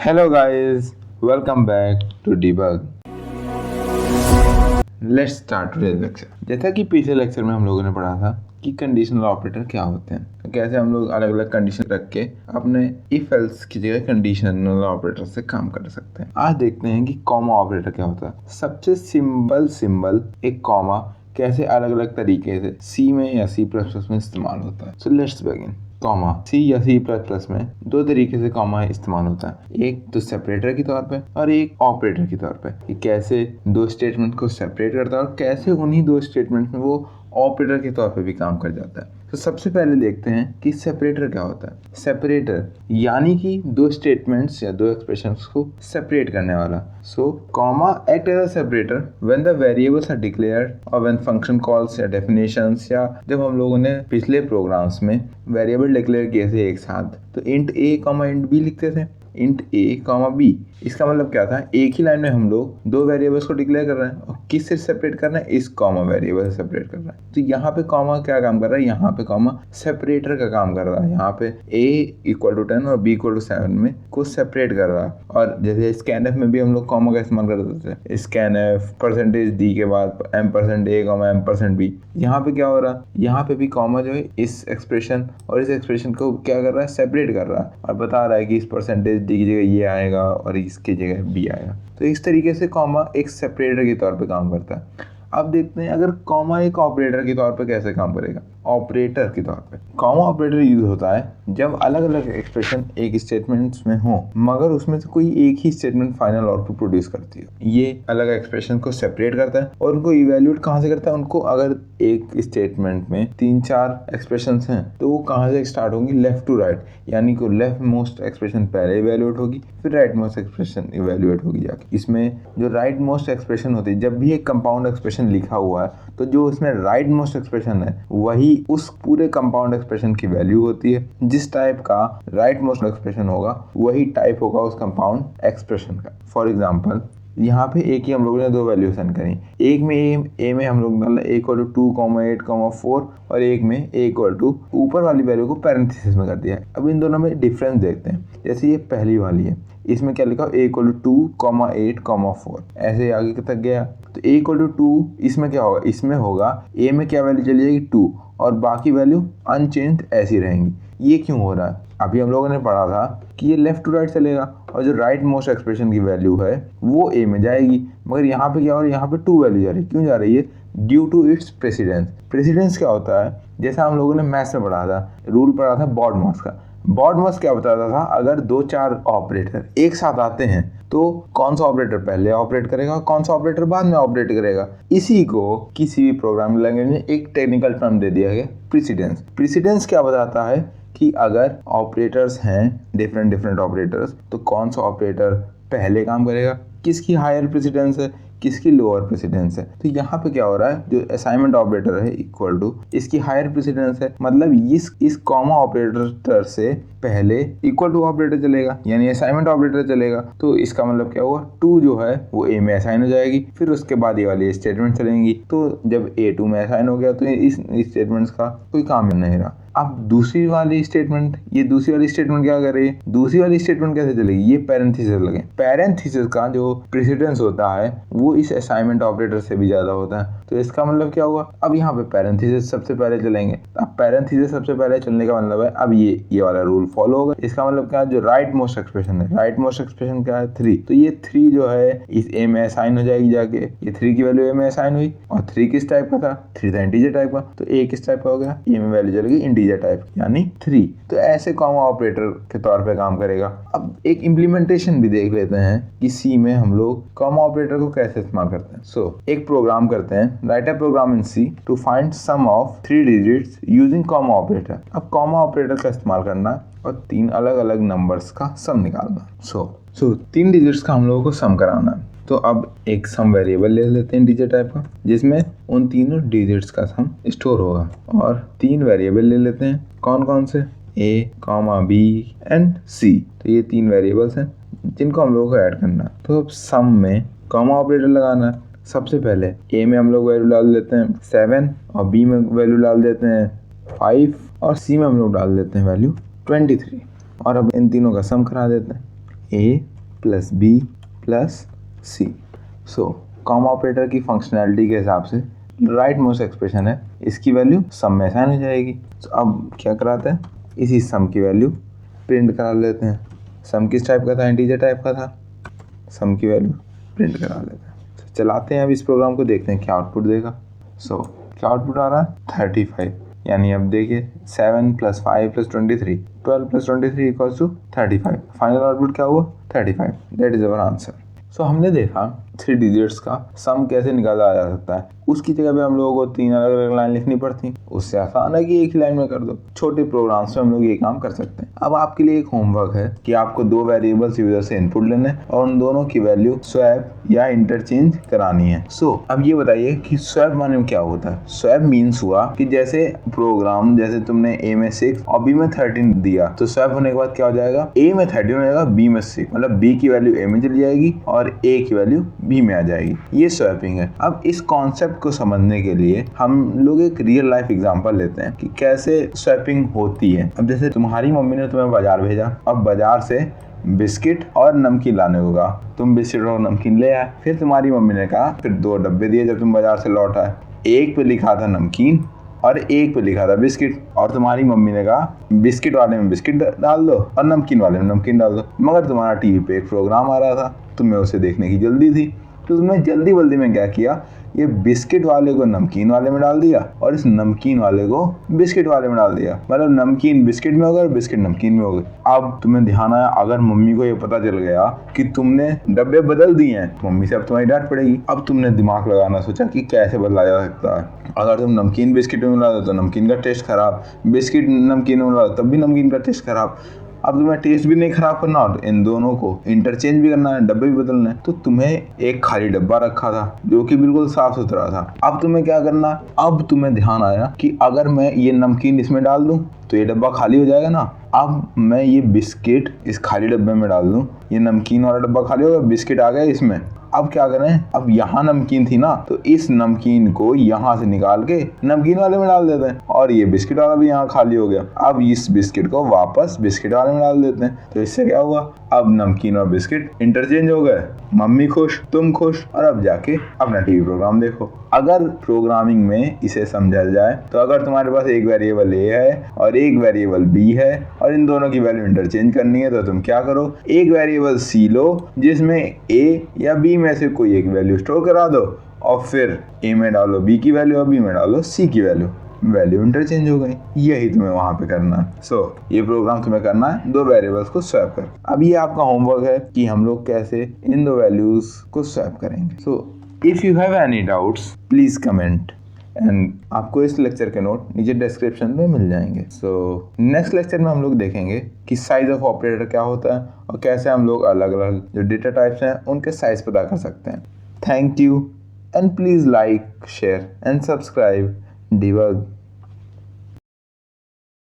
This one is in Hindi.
Hello guys, welcome back to Debug. Let's start today's lecture. जैसा कि पिछले लेक्चर में हम लोगों ने पढ़ा था कि कंडीशनल ऑपरेटर क्या होते हैं, तो कैसे हम लोग अलग अलग कंडीशन रख के अपने इफ एल्स की जगह कंडीशनल ऑपरेटर से काम कर सकते हैं। आज देखते हैं कि कॉमा ऑपरेटर क्या होता है। सबसे सिंपल एक कॉमा कैसे अलग अलग तरीके से सी में या सी प्लस प्लस में इस्तेमाल होता है। So let's begin. कॉमा सी या सी प्लस प्लस में दो तरीके से कॉमा इस्तेमाल होता है, एक तो सेपरेटर के तौर पे और एक ऑपरेटर के तौर पे। कि कैसे दो स्टेटमेंट को सेपरेट करता है और कैसे उन्हीं दो स्टेटमेंट में वो ऑपरेटर के तौर पे भी काम कर जाता है। तो सबसे पहले देखते हैं कि सेपरेटर क्या होता है। सेपरेटर यानी कि दो स्टेटमेंट्स या दो एक्सप्रेशंस को सेपरेट करने वाला। So comma act as a separator when the variables are declared और व्हेन फंक्शन कॉल्स या डेफिनेशंस, या जब हम लोगों ने पिछले प्रोग्राम्स में वेरिएबल डिक्लेयर किए थे एक साथ, तो इंट ए कॉमा इंट बी लिखते थे, इंट ए कॉमा बी। इसका मतलब क्या था, एक ही लाइन में हम लोग दो वेरिएबल्स को डिक्लेयर कर रहे हैं और किस से सेपरेट करना है, इस कॉमा वेरिएबल से सेपरेट कर रहा है। तो यहाँ पे कॉमा क्या काम कर रहा है, यहाँ पे कॉमा सेपरेटर का काम कर रहा है। यहाँ पे a इक्वल टू 10 और b इक्वल टू 7 में को सेपरेट कर रहा है। और जैसे स्कैन एफ में भी हम लोग कॉमा का इस्तेमाल करते थे, स्कैन एफ परसेंटेज डी के बाद m%a कॉमा m%b। यहाँ पे क्या हो रहा है, यहाँ पे भी कॉमा जो है इस एक्सप्रेशन और इस एक्सप्रेशन को क्या कर रहा है, सेपरेट कर रहा है और बता रहा है कि इस परसेंटेज डी की जगह ये आएगा और इसकी जगह बी आएगा। तो इस तरीके से कॉमा एक सेपरेटर के तौर पे काम करता है। अब देखते हैं अगर कॉमा एक ऑपरेटर के तौर पे कैसे काम करेगा। ऑपरेटर के तौर पे कॉमा ऑपरेटर यूज होता है जब अलग अलग एक्सप्रेशन एक स्टेटमेंट्स में हो मगर उसमें से कोई एक ही स्टेटमेंट फाइनल आउटपुट प्रोड्यूस करती है। ये अलग एक्सप्रेशन को सेपरेट करता है और उनको इवेल्यूएट कहाँ से करता है, उनको अगर एक स्टेटमेंट में 3-4 एक्सप्रेशंस हैं तो वो कहाँ से स्टार्ट होंगी, लेफ्ट टू राइट, यानी कि लेफ्ट मोस्ट एक्सप्रेशन पहले इवेल्यूएट होगी फिर राइट मोस्ट एक्सप्रेशन इवेल्यूएट होगी जाके। इसमें जो राइट मोस्ट एक्सप्रेशन होती है, जब भी एक कंपाउंड एक्सप्रेशन लिखा हुआ है तो जो उसमें राइट मोस्ट एक्सप्रेशन है वही उस पूरे कंपाउंड एक्सप्रेशन की वैल्यू होती है। जिस टाइप का राइट मोस्ट एक्सप्रेशन होगा वही टाइप होगा उस कंपाउंड एक्सप्रेशन का। फॉर एग्जांपल यहाँ पे एक ही हम लोगों ने दो वैल्यू सेंड करी, एक में ए में हम लोग डाला a इक्वल टू 2,8,4 और एक में a इक्वल टू ऊपर वाली वैल्यू को पैरेंथेसिस में कर दिया है। अब इन दोनों में डिफरेंस देखते हैं। जैसे ये पहली वाली है, इसमें क्या लिखा, a इक्वल टू 2,8,4, ऐसे आगे तक गया। तो a इक्वल टू 2 इसमें क्या होगा, इसमें होगा a में क्या वैल्यू चली जाएगी 2 और बाकी वैल्यू अनचेंज्ड ऐसी रहेंगी। ये क्यों हो रहा है, अभी हम लोगों ने पढ़ा था कि ये लेफ्ट टू राइट चलेगा और जो राइट मोस्ट एक्सप्रेशन की वैल्यू है वो a में जाएगी, मगर यहाँ पे क्या हो रहा है, यहाँ पे 2 वैल्यू जा रही है। क्यों जा रही है, due to its precedence. Precedence क्या होता है, जैसा हम लोगों ने मैथ्स में पढ़ा था, रूल पढ़ा था बॉडमॉस का। बॉडमॉस क्या बताता था, अगर 2-4 ऑपरेटर एक साथ आते हैं तो कौन सा ऑपरेटर पहले ऑपरेट करेगा, कौन सा ऑपरेटर बाद में ऑपरेट करेगा। इसी को किसी भी प्रोग्रामिंग लैंग्वेज में एक टेक्निकल टर्म दे दिया गया, प्रेसिडेंस। प्रेसिडेंस क्या बताता है कि अगर ऑपरेटर्स हैं डिफरेंट ऑपरेटर्स तो कौन सा ऑपरेटर पहले काम करेगा, किसकी हायर प्रेसिडेंस है, किसकी लोअर प्रेसिडेंस है। तो यहाँ पे क्या हो रहा है, जो असाइनमेंट ऑपरेटर है इक्वल टू इसकी हायर प्रेसिडेंस है, मतलब इस कॉमा ऑपरेटर से पहले इक्वल टू ऑपरेटर चलेगा यानी असाइनमेंट ऑपरेटर चलेगा। तो इसका मतलब क्या हुआ, 2 जो है वो a में असाइन हो जाएगी, फिर उसके बाद ये वाली स्टेटमेंट चलेंगी। तो जब a 2 में असाइन हो गया तो इस स्टेटमेंट्स का कोई काम नहीं रहा। अब दूसरी वाली स्टेटमेंट क्या कर रही है, दूसरी वाली स्टेटमेंट कैसे चलेगी, ये पैरेंथेसिस लगे। पैरेंथेसिस का जो प्रेसिडेंस होता है वो इस असाइनमेंट ऑपरेटर से भी ज्यादा होता है। तो इसका मतलब क्या हुआ, अब यहाँ पे पैरेंथेसिस सबसे पहले चलेंगे। अब पैरेंथेसिस सबसे पहले चलने का मतलब है अब ये वाला रूल फॉलो होगा। इसका मतलब क्या है, जो राइट मोस्ट एक्सप्रेशन है, राइट मोस्ट एक्सप्रेशन क्या है 3, तो ये 3 जो है इस a में असाइन हो जाएगी जाके। ये 3 की वैल्यू a में असाइन हुई और 3 किस टाइप का था, 3 था इंटीजर टाइप का, तो a किस टाइप का हो गया, a में वैल्यू चलेगी इंटीजर टाइप यानी 3। तो ऐसे कॉमा ऑपरेटर के तौर पे काम करेगा। अब एक इम्प्लीमेंटेशन भी देख लेते हैं कि सी में हम लोग कॉमा ऑपरेटर को कैसे इस्तेमाल करते हैं। सो एक प्रोग्राम करते हैं, write a program in C to find sum of 3 digits using comma operator. अब कॉमा ऑपरेटर का इस्तेमाल करना और 3 अलग अलग नंबर्स का सम निकालना। सो 3 डिजिट्स का हम लोगों को सम कराना है। तो अब एक सम वेरिएबल ले लेते हैं इंटीजर टाइप का, जिसमें उन तीनों डिजिट्स का सम स्टोर होगा, और 3 वेरिएबल ले लेते हैं। कौन कौन से, a, b एंड c। तो ये 3 वेरिएबल्स हैं जिनको हम लोगों को ऐड करना है। तो अब सम में कॉमा ऑपरेटर लगाना है। सबसे पहले a में हम लोग वैल्यू डाल देते हैं 7 और b में वैल्यू डाल देते हैं 5 और c में हम लोग डाल देते हैं वैल्यू 23। और अब इन तीनों का सम करा देते हैं, a plus B plus C. So comma operator की फंक्शनैलिटी के हिसाब से राइट मोस्ट एक्सप्रेशन है, इसकी वैल्यू सम में असाइन हो जाएगी। तो अब क्या कराते हैं, इसी सम की वैल्यू प्रिंट करा लेते हैं। सम किस टाइप का था, इंटीजर टाइप का था, सम की वैल्यू प्रिंट करा लेते हैं। तो चलाते हैं अब इस प्रोग्राम को, देखते हैं क्या आउटपुट देगा। सो क्या आउटपुट आ रहा है 35, यानी अब देखिए 7 + 5 + 23, 12 + 23 = 35। फाइनल आउटपुट क्या हुआ 35, दैट इज अवर आंसर। सो हमने देखा 3 डिजिट्स का सम कैसे निकाला जा सकता है। उसकी जगह पे हम लोगों को 3 अलग अलग लाइन लिखनी पड़ती, उससे आसान है कि एक ही लाइन में कर दो। छोटे प्रोग्राम्स में हम लोग ये काम कर सकते हैं। अब आपके लिए एक होमवर्क है कि आपको 2 वेरिएबल्स यूजर से इनपुट लेने और उन दोनों की वैल्यू स्वैप या इंटरचेंज करानी है। सो अब ये बताइए कि स्वैप माने क्या होता है। स्वैप मीन्स हुआ कि जैसे प्रोग्राम, जैसे तुमने ए में 6 और बी में 13 दिया, तो स्वैप होने के बाद क्या हो जाएगा, ए में 13 हो जाएगा, बी में 6, मतलब बी की वैल्यू ए में चली जाएगी और ए की वैल्यू बी में आ जाएगी। ये स्वैपिंग है। अब इस कॉन्सेप्ट को समझने के लिए हम लोग एक रियल लाइफ एग्जांपल लेते हैं कि कैसे स्वैपिंग होती है। अब जैसे तुम्हारी मम्मी ने तुम्हें बाजार भेजा, अब बाजार से बिस्किट और नमकीन लाने को कहा, तुम बिस्किट और नमकीन ले आए। फिर तुम्हारी मम्मी ने कहा, फिर 2 डब्बे दिए जब तुम बाजार से लौट आए, एक पे लिखा था नमकीन और एक पे लिखा था बिस्किट, और तुम्हारी मम्मी ने कहा बिस्किट वाले में बिस्किट डाल दो और नमकीन वाले में नमकीन डाल दो। मगर तुम्हारा टीवी पे एक प्रोग्राम आ रहा था, तुम्हें उसे देखने की जल्दी थी, तो तुमने जल्दी जल्दी में क्या किया, ये बिस्किट वाले को नमकीन वाले में डाल दिया और इस नमकीन वाले को बिस्किट वाले में डाल दिया। मतलब नमकीन बिस्किट में हो गया और बिस्किट नमकीन में हो गए। अब तुम्हें ध्यान आया, अगर मम्मी को ये पता चल गया कि तुमने डब्बे बदल दिए हैं, मम्मी से अब तुम्हारी डांट पड़ेगी। अब तुमने दिमाग लगाना सोचा कि कैसे बदला जा सकता है। अगर तुम नमकीन बिस्किट में मिला दो तो नमकीन का टेस्ट खराब, बिस्किट नमकीन में मिला दो तब भी नमकीन का टेस्ट खराब। अब तुम्हें टेस्ट भी नहीं खराब करना और इन दोनों को इंटरचेंज भी करना है, डब्बे भी बदलना है। तो तुम्हें एक खाली डब्बा रखा था जो कि बिल्कुल साफ सुथरा था। अब तुम्हें क्या करना है, अब तुम्हें ध्यान आया कि अगर मैं ये नमकीन इसमें डाल दूं तो ये डब्बा खाली हो जाएगा ना। अब मैं ये बिस्किट इस खाली डब्बे में डाल दूं, ये नमकीन वाला डब्बा खाली होगा, बिस्किट आ गया इसमें। अब क्या करें, अब यहाँ नमकीन थी ना, तो इस नमकीन को यहाँ से निकाल के नमकीन वाले में डाल देते हैं और ये बिस्किट वाला भी यहाँ खाली हो गया। अब इस बिस्किट को वापस बिस्किट वाले में डाल देते हैं, तो इससे क्या हुआ, अब नमकीन और बिस्किट इंटरचेंज हो गए। मम्मी खुश, तुम खुश, और अब जाके अपना टीवी प्रोग्राम देखो। अगर प्रोग्रामिंग में इसे समझा जाए तो अगर तुम्हारे पास एक वेरिएबल ए है और एक वेरिएबल बी है और इन दोनों की वैल्यू इंटरचेंज करनी है, तो तुम क्या करो, एक वेरिएबल सी लो जिसमें ए या बी में से कोई एक वैल्यू स्टोर करा दो और फिर ए में डालो बी की वैल्यू और बी में डालो सी की वैल्यू इंटरचेंज हो गई। यही तुम्हें वहां पे करना है। सो ये प्रोग्राम तुम्हें करना है 2 वेरिएबल्स को स्वैप कर। अब ये आपका होमवर्क है कि हम लोग कैसे इन 2 वैल्यूज को स्वैप करेंगे। So if you have any doubts please comment, and आपको इस लेक्चर के नोट नीचे डिस्क्रिप्शन में मिल जाएंगे। सो नेक्स्ट लेक्चर में हम लोग देखेंगे कि साइज ऑफ ऑपरेटर क्या होता है और कैसे हम लोग अलग अलग जो डेटा टाइप्स हैं उनके साइज पता कर सकते हैं। Thank you and please like, share and subscribe Debug